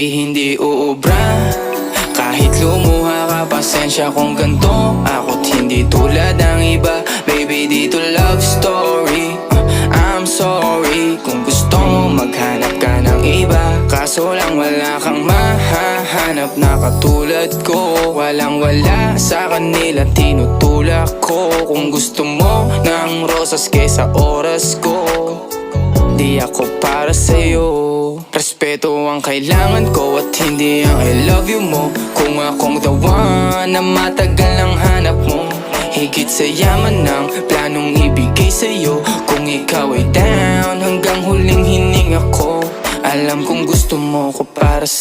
Baby, hindi uubra kahit lumuha ka, pasensya kung ganto ako't hindi tulad ng iba. Baby, dito love story, I'm sorry kung gusto mo maghanap ka ng iba. Kaso lang wala kang mahahanap na katulad ko. Walang wala sa kanila, tinutulak ko. Kung gusto mo ng rosas kesa oras ko, di ako para sa'yo. Respeto ang kailangan ko at hindi ang I love you mo. Kung akong the one na matagal ang hanap mo, higit sa yaman ng planong ibigay sa'yo. Kung ikaw ay down hanggang huling hininga ko, alam kong gusto mo ko para